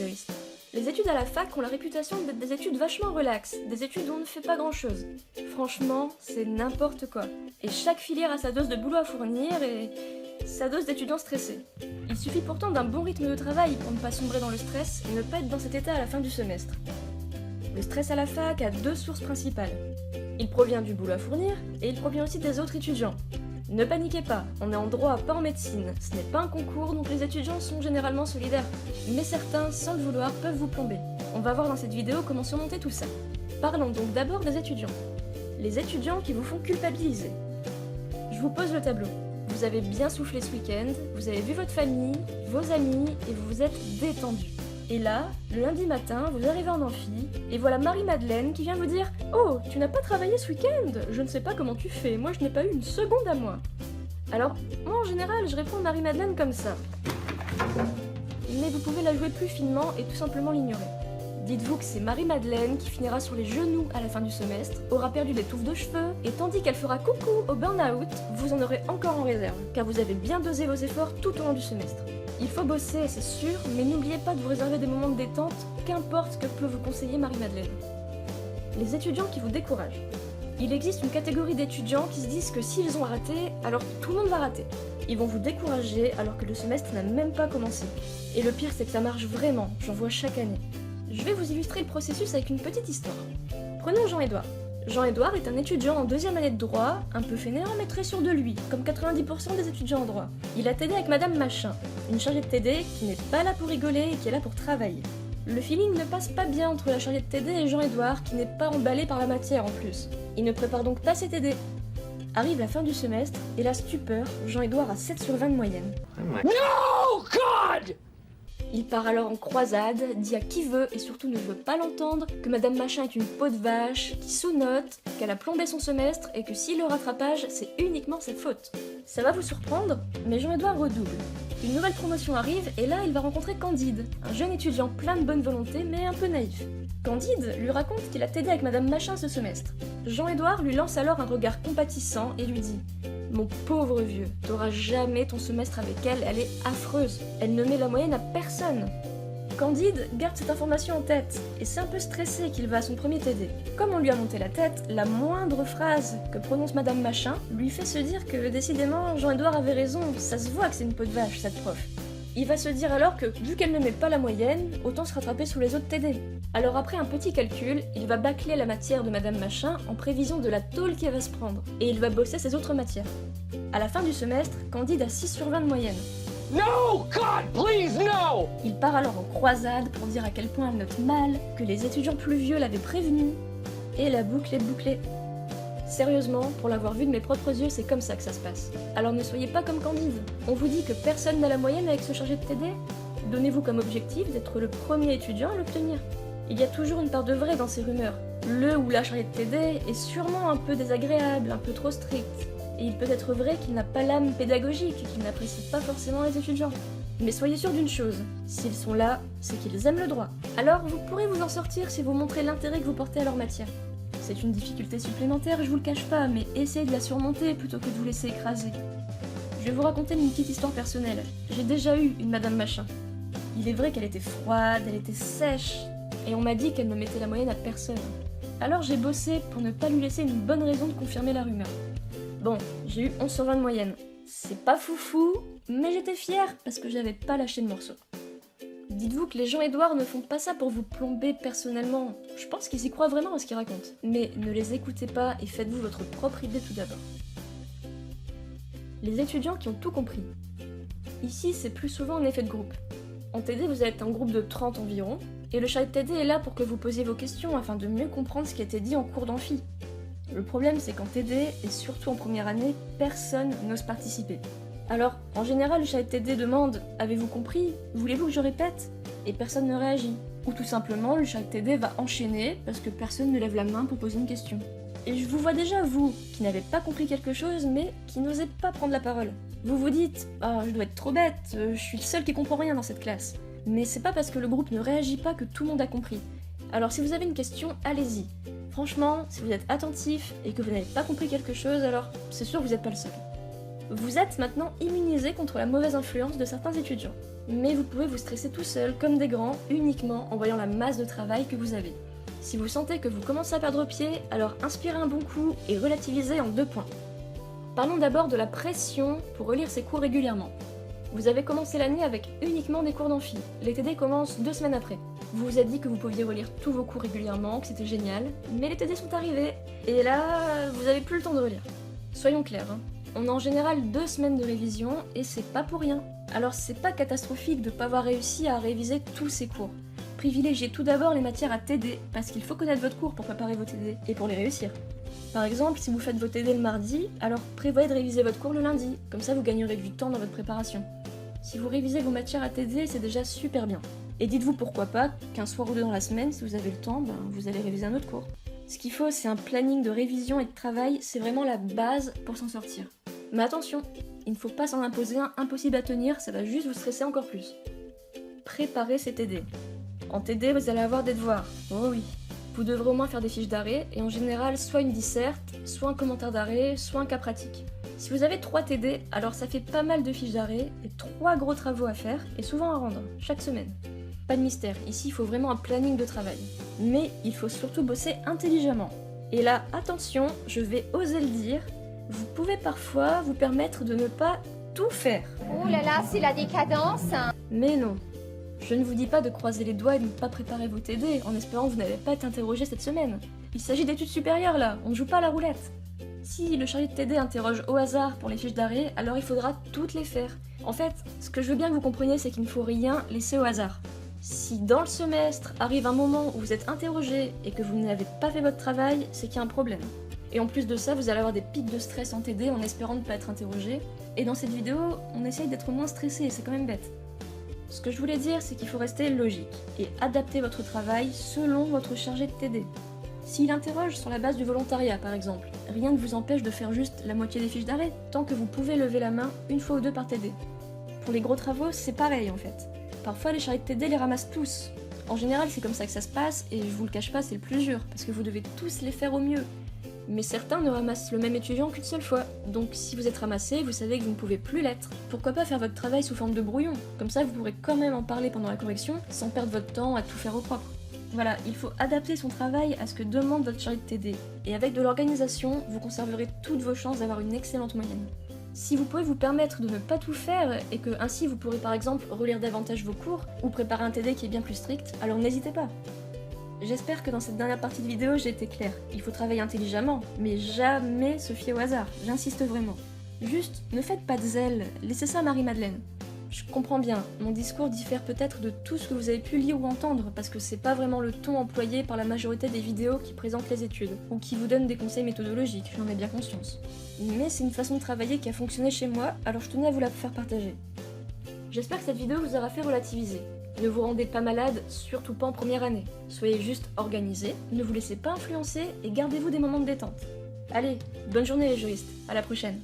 juristes. Les études à la fac ont la réputation d'être des études vachement relax, des études où on ne fait pas grand chose. Franchement, c'est n'importe quoi. Et chaque filière a sa dose de boulot à fournir et sa dose d'étudiants stressés. Il suffit pourtant d'un bon rythme de travail pour ne pas sombrer dans le stress et ne pas être dans cet état à la fin du semestre. Le stress à la fac a deux sources principales. Il provient du boulot à fournir et il provient aussi des autres étudiants. Ne paniquez pas, on est en droit, pas en médecine. Ce n'est pas un concours, donc les étudiants sont généralement solidaires. Mais certains, sans le vouloir, peuvent vous plomber. On va voir dans cette vidéo comment surmonter tout ça. Parlons donc d'abord des étudiants. Les étudiants qui vous font culpabiliser. Je vous pose le tableau. Vous avez bien soufflé ce week-end, vous avez vu votre famille, vos amis, et vous vous êtes détendu. Et là, le lundi matin, vous arrivez en amphi, et voilà Marie-Madeleine qui vient vous dire « Oh, tu n'as pas travaillé ce week-end? Je ne sais pas comment tu fais, moi je n'ai pas eu une seconde à moi. » Alors, moi en général, je réponds à Marie-Madeleine comme ça. Mais vous pouvez la jouer plus finement et tout simplement l'ignorer. Dites-vous que c'est Marie-Madeleine qui finira sur les genoux à la fin du semestre, aura perdu des touffes de cheveux, et tandis qu'elle fera coucou au burn-out, vous en aurez encore en réserve, car vous avez bien dosé vos efforts tout au long du semestre. Il faut bosser, c'est sûr, mais n'oubliez pas de vous réserver des moments de détente, qu'importe ce que peut vous conseiller Marie-Madeleine. Les étudiants qui vous découragent. Il existe une catégorie d'étudiants qui se disent que s'ils ont raté, alors tout le monde va rater. Ils vont vous décourager alors que le semestre n'a même pas commencé. Et le pire, c'est que ça marche vraiment, j'en vois chaque année. Je vais vous illustrer le processus avec une petite histoire. Prenons Jean-Édouard. Jean-Édouard est un étudiant en deuxième année de droit, un peu fainéant mais très sûr de lui, comme 90% des étudiants en droit. Il a TD avec Madame Machin, une chargée de TD qui n'est pas là pour rigoler et qui est là pour travailler. Le feeling ne passe pas bien entre la chargée de TD et Jean-Édouard qui n'est pas emballé par la matière en plus. Il ne prépare donc pas ses TD. Arrive la fin du semestre et la stupeur, Jean-Édouard a 7 sur 20 de moyenne. No, God! Il part alors en croisade, dit à qui veut et surtout ne veut pas l'entendre que Madame Machin est une peau de vache, qui sous-note, qu'elle a plombé son semestre et que si le rattrapage, c'est uniquement sa faute. Ça va vous surprendre, mais Jean-Édouard redouble. Une nouvelle promotion arrive et là il va rencontrer Candide, un jeune étudiant plein de bonne volonté mais un peu naïf. Candide lui raconte qu'il a TD avec Madame Machin ce semestre. Jean-Édouard lui lance alors un regard compatissant et lui dit « Mon pauvre vieux, t'auras jamais ton semestre avec elle, elle est affreuse. Elle ne met la moyenne à personne. » Candide garde cette information en tête, et c'est un peu stressé qu'il va à son premier TD. Comme on lui a monté la tête, la moindre phrase que prononce Madame Machin lui fait se dire que décidément Jean-Édouard avait raison, ça se voit que c'est une peau de vache cette prof. Il va se dire alors que, vu qu'elle ne met pas la moyenne, autant se rattraper sous les autres TD. Alors après un petit calcul, il va bâcler la matière de Madame Machin en prévision de la tôle qu'elle va se prendre, et il va bosser ses autres matières. À la fin du semestre, Candide a 6 sur 20 de moyenne. No, God, please, no! Il part alors en croisade pour dire à quel point elle note mal, que les étudiants plus vieux l'avaient prévenu, et la boucle est bouclée. Sérieusement, pour l'avoir vu de mes propres yeux, c'est comme ça que ça se passe. Alors ne soyez pas comme Candide. On vous dit que personne n'a la moyenne avec ce chargé de TD? Donnez-vous comme objectif d'être le premier étudiant à l'obtenir. Il y a toujours une part de vrai dans ces rumeurs. Le ou la chargée de TD est sûrement un peu désagréable, un peu trop strict. Et il peut être vrai qu'il n'a pas l'âme pédagogique et qu'il n'apprécie pas forcément les étudiants. Mais soyez sûr d'une chose, s'ils sont là, c'est qu'ils aiment le droit. Alors vous pourrez vous en sortir si vous montrez l'intérêt que vous portez à leur matière. C'est une difficulté supplémentaire, je vous le cache pas, mais essayez de la surmonter plutôt que de vous laisser écraser. Je vais vous raconter une petite histoire personnelle. J'ai déjà eu une Madame Machin. Il est vrai qu'elle était froide, elle était sèche, et on m'a dit qu'elle ne mettait la moyenne à personne. Alors j'ai bossé pour ne pas lui laisser une bonne raison de confirmer la rumeur. Bon, j'ai eu 11 sur 20 de moyenne. C'est pas foufou, mais j'étais fière parce que j'avais pas lâché le morceau. Dites-vous que les Jean-Édouard ne font pas ça pour vous plomber personnellement. Je pense qu'ils y croient vraiment à ce qu'ils racontent. Mais ne les écoutez pas et faites-vous votre propre idée tout d'abord. Les étudiants qui ont tout compris. Ici, c'est plus souvent un effet de groupe. En TD, vous êtes un groupe de 30 environ, et le chargé de TD est là pour que vous posiez vos questions afin de mieux comprendre ce qui a été dit en cours d'amphi. Le problème, c'est qu'en TD, et surtout en première année, personne n'ose participer. Alors, en général, le chargé de TD demande « Avez-vous compris? Voulez-vous que je répète ?» Et personne ne réagit. Ou tout simplement, le chargé de TD va enchaîner parce que personne ne lève la main pour poser une question. Et je vous vois déjà, vous, qui n'avez pas compris quelque chose, mais qui n'osez pas prendre la parole. Vous vous dites « Ah, je dois être trop bête, je suis le seul qui comprend rien dans cette classe. » Mais c'est pas parce que le groupe ne réagit pas que tout le monde a compris. Alors si vous avez une question, allez-y. Franchement, si vous êtes attentif et que vous n'avez pas compris quelque chose, alors c'est sûr que vous n'êtes pas le seul. Vous êtes maintenant immunisé contre la mauvaise influence de certains étudiants. Mais vous pouvez vous stresser tout seul, comme des grands, uniquement en voyant la masse de travail que vous avez. Si vous sentez que vous commencez à perdre pied, alors inspirez un bon coup et relativisez en 2 points. Parlons d'abord de la pression pour relire ses cours régulièrement. Vous avez commencé l'année avec uniquement des cours d'amphi. Les TD commencent 2 semaines après. Vous vous êtes dit que vous pouviez relire tous vos cours régulièrement, que c'était génial, mais les TD sont arrivés, et là, vous avez plus le temps de relire. Soyons clairs, hein. On a en général 2 semaines de révision, et c'est pas pour rien. Alors c'est pas catastrophique de pas avoir réussi à réviser tous ces cours. Privilégiez tout d'abord les matières à TD, parce qu'il faut connaître votre cours pour préparer vos TD, et pour les réussir. Par exemple, si vous faites vos TD le mardi, alors prévoyez de réviser votre cours le lundi, comme ça vous gagnerez du temps dans votre préparation. Si vous révisez vos matières à TD, c'est déjà super bien. Et dites-vous pourquoi pas qu'un soir ou 2 dans la semaine, si vous avez le temps, vous allez réviser un autre cours. Ce qu'il faut, c'est un planning de révision et de travail, c'est vraiment la base pour s'en sortir. Mais attention, il ne faut pas s'en imposer un impossible à tenir, ça va juste vous stresser encore plus. Préparez ces TD. En TD, vous allez avoir des devoirs. Oh oui. Vous devrez au moins faire des fiches d'arrêt, et en général, soit une disserte, soit un commentaire d'arrêt, soit un cas pratique. Si vous avez 3 TD, alors ça fait pas mal de fiches d'arrêt et 3 gros travaux à faire, et souvent à rendre, chaque semaine. Pas de mystère, ici il faut vraiment un planning de travail. Mais il faut surtout bosser intelligemment. Et là, attention, je vais oser le dire, vous pouvez parfois vous permettre de ne pas tout faire. Oh là là, c'est la décadence. Mais non. Je ne vous dis pas de croiser les doigts et de ne pas préparer vos TD en espérant que vous n'allez pas être interrogé cette semaine. Il s'agit d'études supérieures là, on ne joue pas à la roulette. Si le chargé de TD interroge au hasard pour les fiches d'arrêt, alors il faudra toutes les faire. En fait, ce que je veux bien que vous compreniez, c'est qu'il ne faut rien laisser au hasard. Si dans le semestre arrive un moment où vous êtes interrogé et que vous n'avez pas fait votre travail, c'est qu'il y a un problème. Et en plus de ça, vous allez avoir des pics de stress en TD en espérant ne pas être interrogé. Et dans cette vidéo, on essaye d'être moins stressé, c'est quand même bête. Ce que je voulais dire, c'est qu'il faut rester logique et adapter votre travail selon votre chargé de TD. S'il interroge sur la base du volontariat, par exemple, rien ne vous empêche de faire juste la moitié des fiches d'arrêt, tant que vous pouvez lever la main 1 fois ou 2 par TD. Pour les gros travaux, c'est pareil en fait. Parfois, les chargés de TD les ramassent tous. En général, c'est comme ça que ça se passe, et je vous le cache pas, c'est le plus dur, parce que vous devez tous les faire au mieux. Mais certains ne ramassent le même étudiant qu'une seule fois, donc si vous êtes ramassé, vous savez que vous ne pouvez plus l'être. Pourquoi pas faire votre travail sous forme de brouillon? Comme ça, vous pourrez quand même en parler pendant la correction, sans perdre votre temps à tout faire au propre. Voilà, il faut adapter son travail à ce que demande votre chargé de TD. Et avec de l'organisation, vous conserverez toutes vos chances d'avoir une excellente moyenne. Si vous pouvez vous permettre de ne pas tout faire, et que ainsi vous pourrez par exemple relire davantage vos cours, ou préparer un TD qui est bien plus strict, alors n'hésitez pas. J'espère que dans cette dernière partie de vidéo j'ai été claire. Il faut travailler intelligemment, mais jamais se fier au hasard, j'insiste vraiment. Juste, ne faites pas de zèle, laissez ça à Marie-Madeleine. Je comprends bien, mon discours diffère peut-être de tout ce que vous avez pu lire ou entendre, parce que c'est pas vraiment le ton employé par la majorité des vidéos qui présentent les études, ou qui vous donnent des conseils méthodologiques, j'en ai bien conscience. Mais c'est une façon de travailler qui a fonctionné chez moi, alors je tenais à vous la faire partager. J'espère que cette vidéo vous aura fait relativiser. Ne vous rendez pas malade, surtout pas en première année. Soyez juste organisé, ne vous laissez pas influencer et gardez-vous des moments de détente. Allez, bonne journée les juristes, à la prochaine.